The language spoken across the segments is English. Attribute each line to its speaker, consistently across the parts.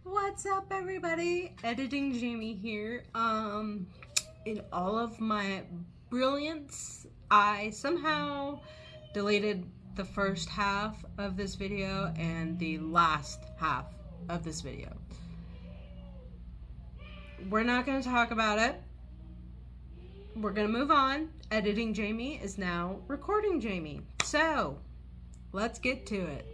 Speaker 1: What's up, everybody? Editing Jamie here. In all of my brilliance, I somehow deleted the first half of this video and the last half of this video. We're not going to talk about it. We're going to move on. Editing Jamie is now recording Jamie. So, let's get to it.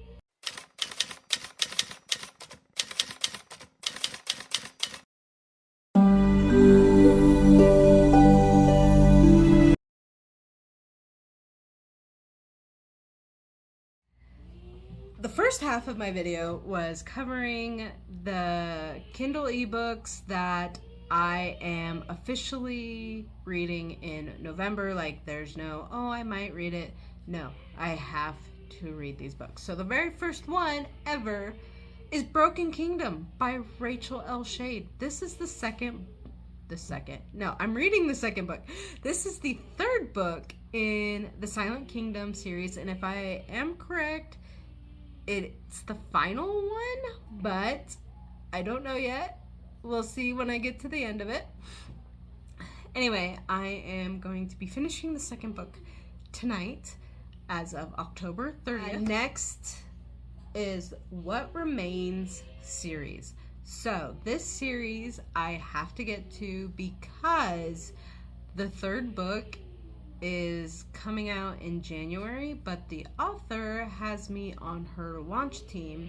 Speaker 1: The first half of my video was covering the Kindle ebooks that I am officially reading in November. Like, there's no, oh, I might read it. No, I have to read these books. So the very first one ever is Broken Kingdom by Rachel L. Shade. This is I'm reading the second book. This is the third book in the Silent Kingdom series, and if I am correct, it's the final one, but I don't know yet. We'll see when I get to the end of it. Anyway, I am going to be finishing the second book tonight as of October 30th. Next is What Remains series. So this series I have to get to because the third book is coming out in January, but the author has me on her launch team,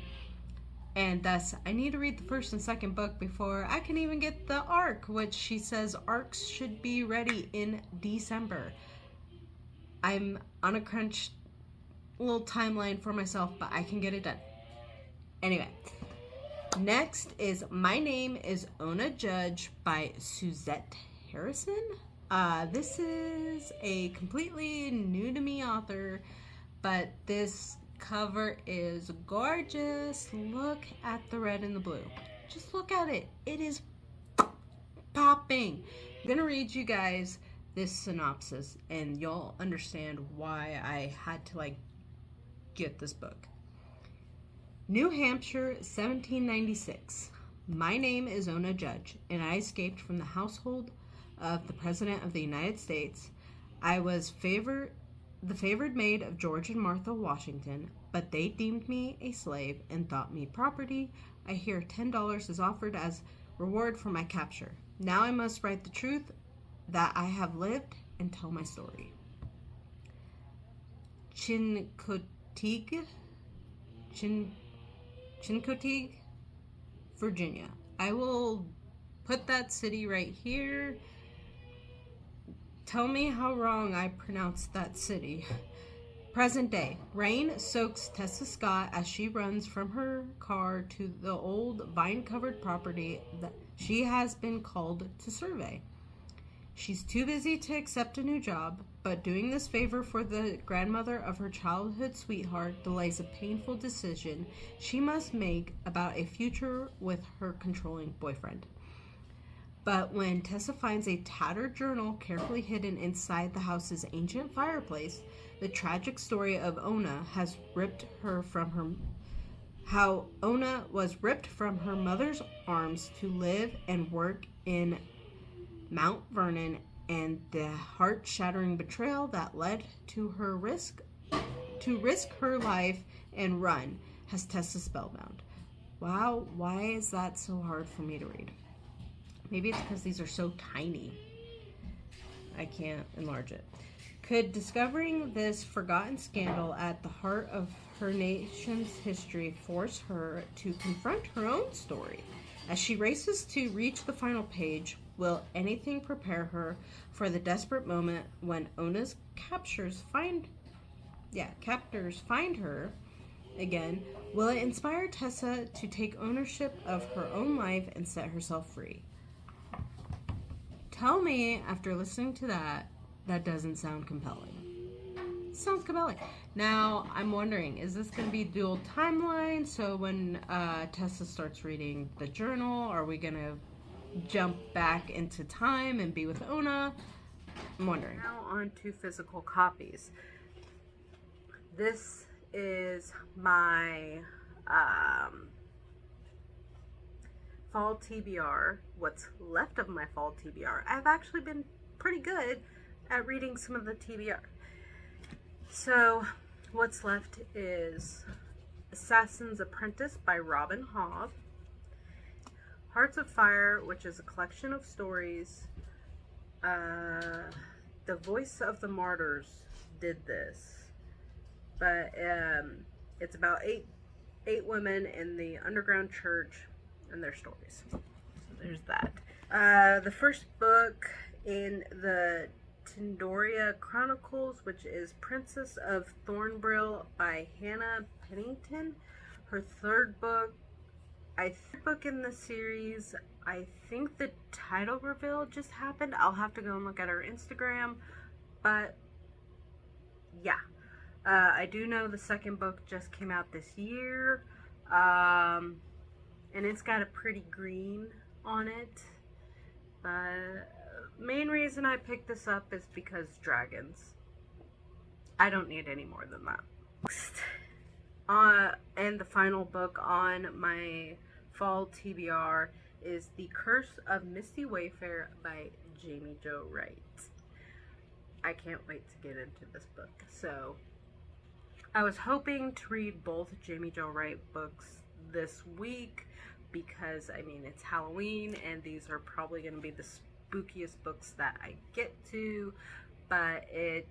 Speaker 1: and thus I need to read the first and second book before I can even get the arc, which she says arcs should be ready in December. I'm on a crunch little timeline for myself, but I can get it done. Anyway, next is My Name is Ona Judge by Suzette Harrison. This is a completely new to me author, but this cover is gorgeous. Look at the red and the blue. Just look at it. It is popping. I'm gonna read you guys this synopsis and you'll understand why I had to get this book. New Hampshire, 1796. My name is Ona Judge, and I escaped from the household of the President of the United States. I was the favored maid of George and Martha Washington, but they deemed me a slave and thought me property. I hear $10 is offered as reward for my capture. Now I must write the truth that I have lived and tell my story. Chincoteague, Virginia. I will put that city right here. Tell me how wrong I pronounced that city. Present day. Rain soaks Tessa Scott as she runs from her car to the old vine-covered property that she has been called to survey. She's too busy to accept a new job, but doing this favor for the grandmother of her childhood sweetheart delays a painful decision she must make about a future with her controlling boyfriend. But when Tessa finds a tattered journal carefully hidden inside the house's ancient fireplace, the tragic story of Ona has ripped her from her how Ona was ripped from her mother's arms to live and work in Mount Vernon, and the heart-shattering betrayal that led to her risk her life and run has Tessa spellbound. Wow, why is that so hard for me to read? Maybe it's because these are so tiny. I can't enlarge it. Could discovering this forgotten scandal at the heart of her nation's history force her to confront her own story? As she races to reach the final page, will anything prepare her for the desperate moment when Ona's captors find her again? Will it inspire Tessa to take ownership of her own life and set herself free? Tell me, after listening to that doesn't sound compelling. Sounds compelling. Now, I'm wondering, is this going to be dual timeline? So when Tessa starts reading the journal, are we going to jump back into time and be with Ona? I'm wondering. Now on to physical copies. This is my fall TBR, what's left of my fall TBR. I've actually been pretty good at reading some of the TBR. So what's left is Assassin's Apprentice by Robin Hobb, Hearts of Fire, which is a collection of stories. The Voice of the Martyrs did this, but it's about eight women in the underground church and their stories. So there's that. The first book in the Tindoria Chronicles, which is Princess of Thornbrill by Hannah Pennington. Her third book in the series. I think the title reveal just happened. I'll have to go and look at her Instagram, but yeah. I do know the second book just came out this year, and it's got a pretty green on it. Main reason I picked this up is because dragons. I don't need any more than that. Next, and the final book on my fall TBR is The Curse of Misty Wayfair by Jamie Jo Wright. I can't wait to get into this book. So I was hoping to read both Jamie Jo Wright books this week because, I mean, it's Halloween and these are probably going to be the spookiest books that I get to, but it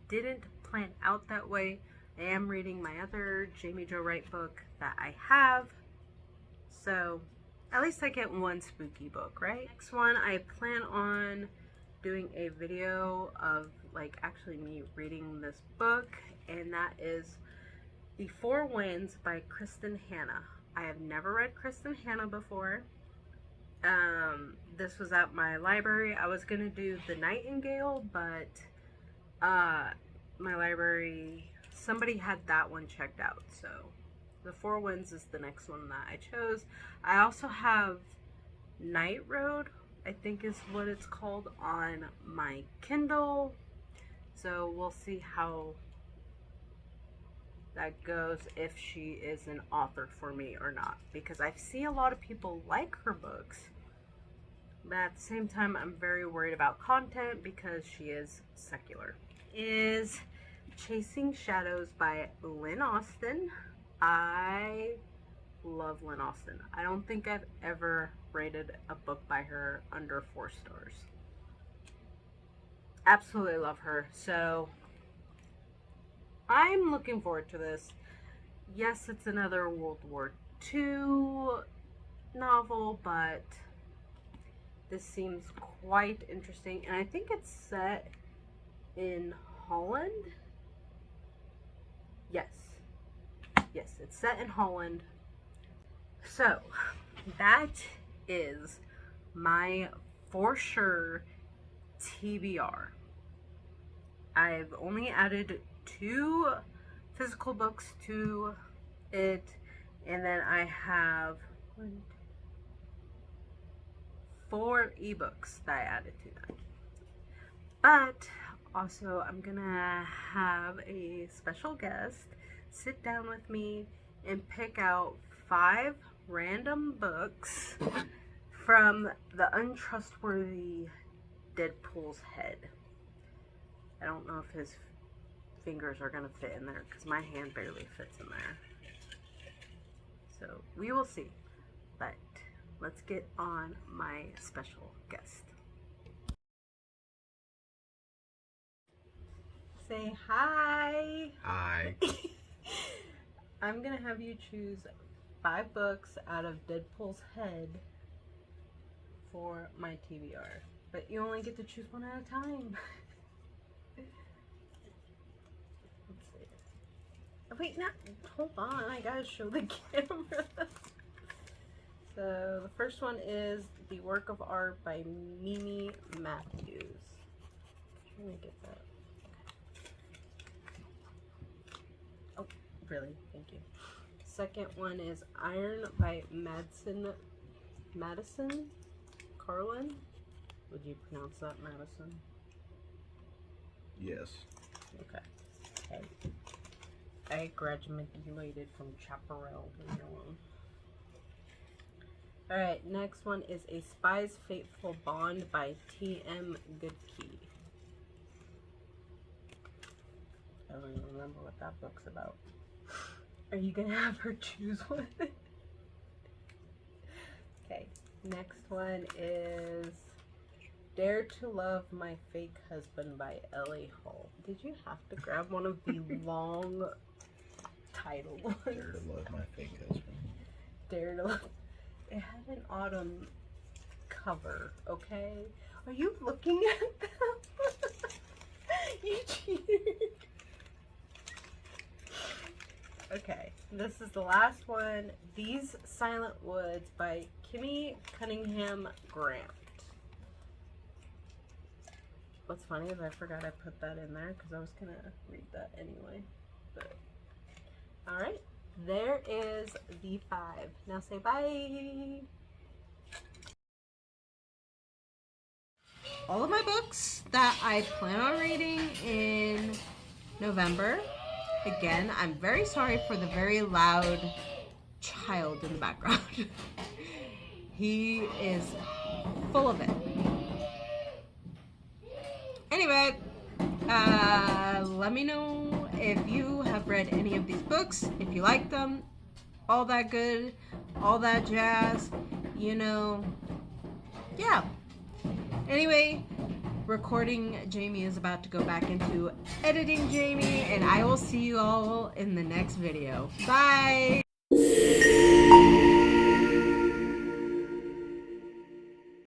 Speaker 1: didn't plan out that way. I am reading my other Jamie Jo Wright book that I have, so at least I get one spooky book, right? Next one, I plan on doing a video of like actually me reading this book, and that is The Four Winds by Kristen Hanna. I have never read Kristen Hanna before. This was at my library. I was gonna do The Nightingale, but my library, somebody had that one checked out, so The Four Winds is the next one that I chose. I also have Night Road, I think is what it's called, on my Kindle, so we'll see how that goes, if she is an author for me or not, because I see a lot of people like her books, but at the same time I'm very worried about content because she is secular. Is Chasing Shadows by Lynn Austin. I love Lynn Austin. I don't think I've ever rated a book by her under 4 stars. Absolutely love her. So I'm looking forward to this. Yes, it's another World War II novel, but this seems quite interesting. And I think it's set in Holland. Yes. Yes, it's set in Holland. So, that is my for sure TBR. I've only added 2 physical books to it, and then I have 4 ebooks that I added to that. But also, I'm gonna have a special guest sit down with me and pick out 5 random books from the untrustworthy Deadpool's head. I don't know if his fingers are gonna fit in there because my hand barely fits in there. So we will see. But let's get on my special guest. Say hi.
Speaker 2: Hi.
Speaker 1: I'm gonna have you choose 5 books out of Deadpool's head for my TBR, but you only get to choose one at a time. Let's see. Oh, wait, no, hold on, I gotta show the camera. So the first one is The Work of Art by Mimi Matthews. I'm trying to get that. Oh, really? Thank you. Second one is Iron by Madison Carlin. Would you pronounce that Madison?
Speaker 2: Yes.
Speaker 1: Okay. I graduated from Chaparral. Alright, next one is A Spy's Fateful Bond by T.M. Goodkey. I don't even remember what that book's about. Are you gonna have her choose one? Okay, next one is Dare to Love My Fake Husband by Ellie Hall. Did you have to grab one of the long title ones?
Speaker 2: Dare to Love My Fake Husband.
Speaker 1: Dare to Love. It had an autumn cover, okay? Are you looking at them? You cheated. Okay, this is the last one. These Silent Woods by Kimmy Cunningham Grant. What's funny is I forgot I put that in there because I was going to read that anyway. But alright, there is the 5. Now say bye. All of my books that I plan on reading in November. Again, I'm very sorry for the very loud child in the background. He is full of it. Anyway, let me know if you have read any of these books, if you like them, all that good, all that jazz, you know, yeah. Anyway, recording Jamie is about to go back into editing Jamie, and I will see you all in the next video. Bye!